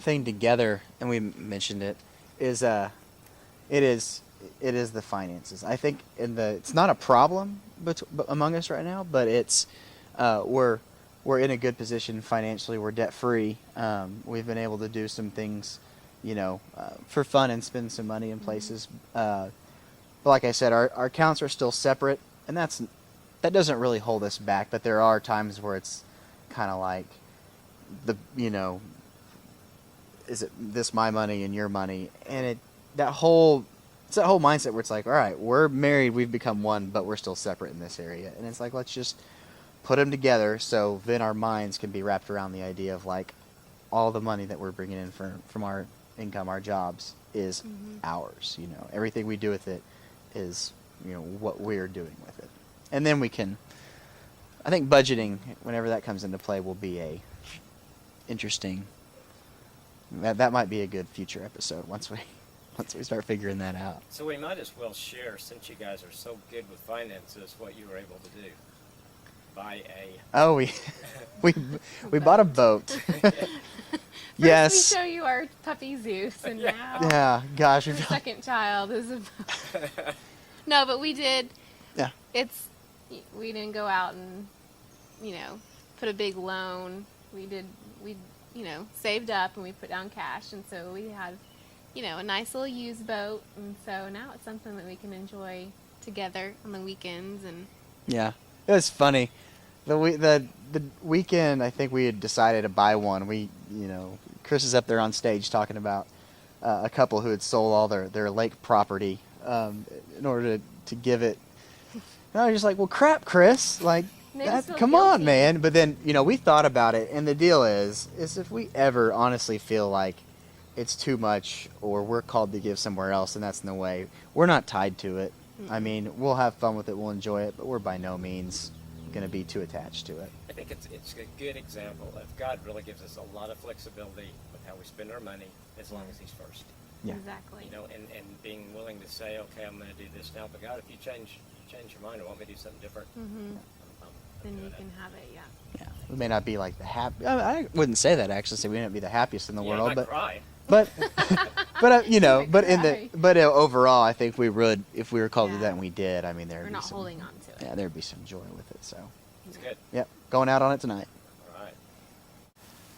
thing together, and we mentioned it, is it is it is the finances. I think it's not a problem among us right now, but it's we're in a good position financially. We're debt free. We've been able to do some things, for fun and spend some money in places. But like I said, our accounts are still separate, and that doesn't really hold us back. But there are times where it's kind of like is it this my money and your money, and that whole mindset where it's like, all right, we're married, we've become one, but we're still separate in this area, and it's like, let's just put them together, so then our minds can be wrapped around the idea of like all the money that we're bringing in from our income, our jobs, is ours. Everything we do with it is what we're doing with it, and then we can. I think budgeting, whenever that comes into play, will be a interesting. That might be a good future episode once we start figuring that out. So we might as well share, since you guys are so good with finances, what you were able to do. Buy a... Oh, we bought a boat. Yes. First we show you our puppy Zeus, and now yeah, gosh, the second child is a boat. No, but we did. Yeah. We didn't go out and put a big loan. We saved up and we put down cash, and so we had a nice little used boat, and so now it's something that we can enjoy together on the weekends. And yeah, it was funny. The weekend, I think we had decided to buy one. Chris is up there on stage talking about a couple who had sold all their lake property in order to give it. And I was just like, well, crap, Chris, like. Come on, man. But then, we thought about it, and the deal is if we ever honestly feel like it's too much or we're called to give somewhere else, and that's in the way, we're not tied to it. Mm-hmm. I mean, we'll have fun with it, we'll enjoy it, but we're by no means going to be too attached to it. I think it's a good example of God really gives us a lot of flexibility with how we spend our money as long as He's first. Yeah. Exactly. And being willing to say, okay, I'm going to do this now, but God, if you change your mind or want me to do something different, then you can have it, yeah. Yeah, we may not be like the happy. I wouldn't say that actually. Say we may not be the happiest in the world, but cry. but overall, I think we would, if we were called to do that and we did. I mean, we're not holding on to it. Yeah, there'd be some joy with it. So it's good. Yep, going out on it tonight. All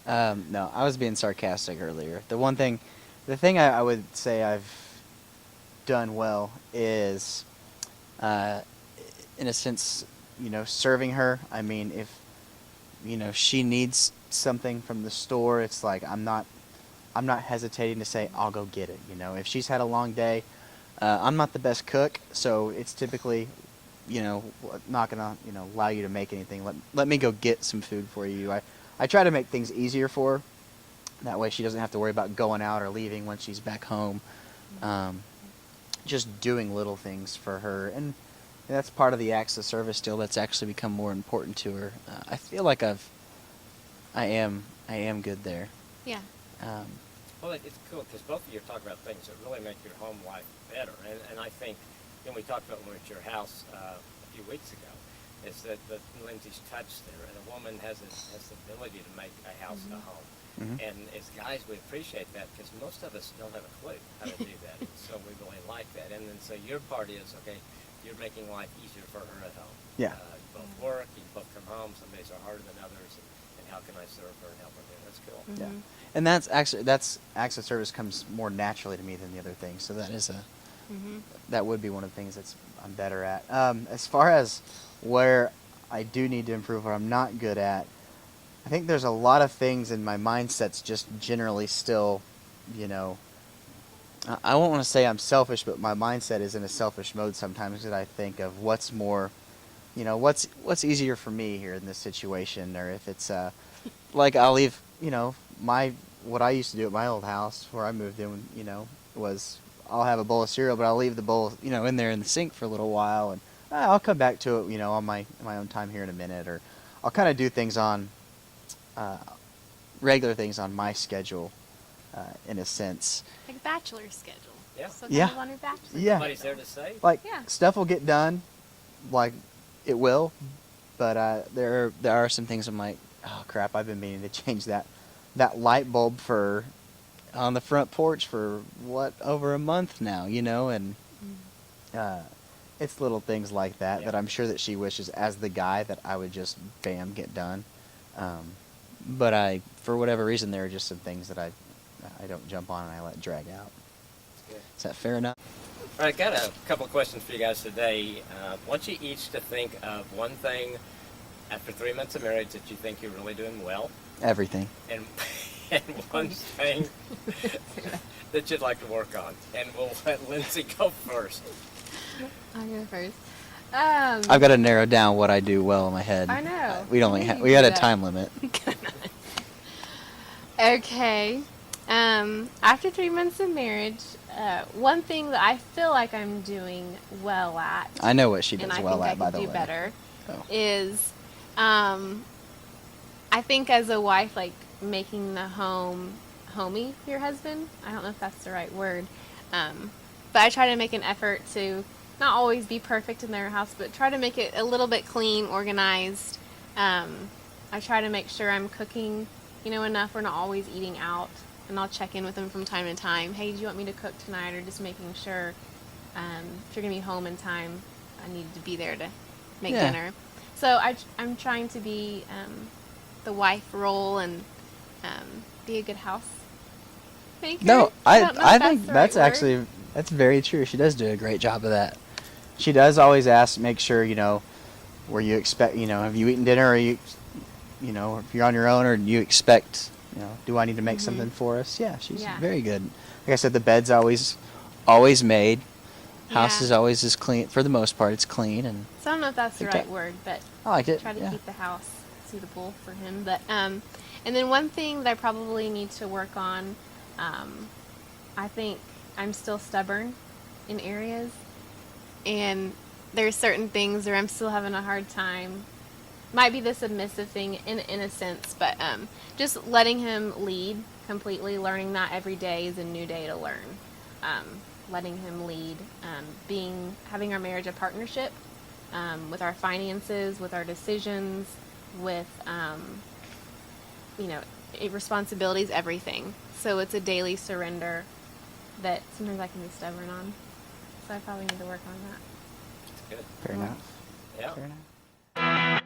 right. No, I was being sarcastic earlier. The thing I would say I've done well is, in a sense, serving her. I mean, if she needs something from the store, it's like I'm not hesitating to say I'll go get it. If she's had a long day, I'm not the best cook, so it's typically not gonna allow you to make anything. Let me go get some food for you. I try to make things easier for her. That way she doesn't have to worry about going out or leaving when she's back home. Just doing little things for her, and that's part of the acts of service still that's actually become more important to her. I feel like I am good there. Yeah. Well, it's cool because both of you are talking about things that really make your home life better. And I think, we talked about when we were at your house a few weeks ago, is that Lindsay's touch there, and a woman has the ability to make a house a home. Mm-hmm. And as guys, we appreciate that because most of us don't have a clue how to do that. So we really like that. And then so your part is, okay, you're making life easier for her at home. Yeah. You both work, you both come home, some days are harder than others, and how can I serve her and help her there? That's cool. Mm-hmm. Yeah. And that's acts of service comes more naturally to me than the other things. So that is that would be one of the things I'm better at. As far as where I do need to improve or I'm not good at, I think there's a lot of things in my mindset's just generally still, I won't want to say I'm selfish, but my mindset is in a selfish mode sometimes that I think of what's more, what's easier for me here in this situation, or if it's like I'll leave, what I used to do at my old house where I moved in, was I'll have a bowl of cereal, but I'll leave the bowl, in there in the sink for a little while, and I'll come back to it, on my own time here in a minute, or I'll kind of do things on regular things on my schedule, in a sense. Like a bachelor schedule. Yeah. So Yeah. kind of on your bachelor. Yeah. Somebody's there to say. Like, Yeah. stuff will get done, like it will, but there are some things I'm like, oh crap, I've been meaning to change that light bulb for on the front porch for over a month now, and it's little things like that that I'm sure that she wishes as the guy that I would just bam get done. But for whatever reason, there are just some things that I don't jump on and I let drag out. Is that fair enough? All right, got a couple of questions for you guys today. I want you each to think of one thing after 3 months of marriage that you think you're really doing well, Everything. and and one thing that you'd like to work on. And we'll let Lindsay go first. I'll go first. I've got to narrow down what I do well in my head. I know. We You got do a that. time limit. Okay. After 3 months of marriage, one thing that I feel like I'm doing well at, I know what she does and I well think at, by I the could way. do better, Oh. is I think as a wife, like making the home homey for your husband. I don't know if that's the right word, but I try to make an effort to not always be perfect in their house, but try to make it a little bit clean, organized. I try to make sure I'm cooking, enough. We're not always eating out. And I'll check in with them from time to time. Hey, do you want me to cook tonight? Or just making sure if you're going to be home in time, I need to be there to make dinner. So I'm trying to be the wife role and be a good house maker. No, don't know I if think the that's right word. actually that's very true. She does do a great job of that. She does always make sure, where you expect, have you eaten dinner, or if you're on your own, or you expect, do I need to make something for us? Yeah, she's very good. Like I said, the bed's always made. House is always as clean, for the most part, it's clean. And So I don't know if that's the right word, but I liked it. try to keep the house suitable for him. But and then one thing that I probably need to work on, I think I'm still stubborn in areas, and there's certain things where I'm still having a hard time. Might be the submissive thing in a sense, but just letting him lead completely, learning that every day is a new day to learn. Letting him lead, having our marriage a partnership, with our finances, with our decisions, with responsibilities, everything. So it's a daily surrender that sometimes I can be stubborn on. So I probably need to work on that. That's good. Fair enough. Yeah. Fair enough.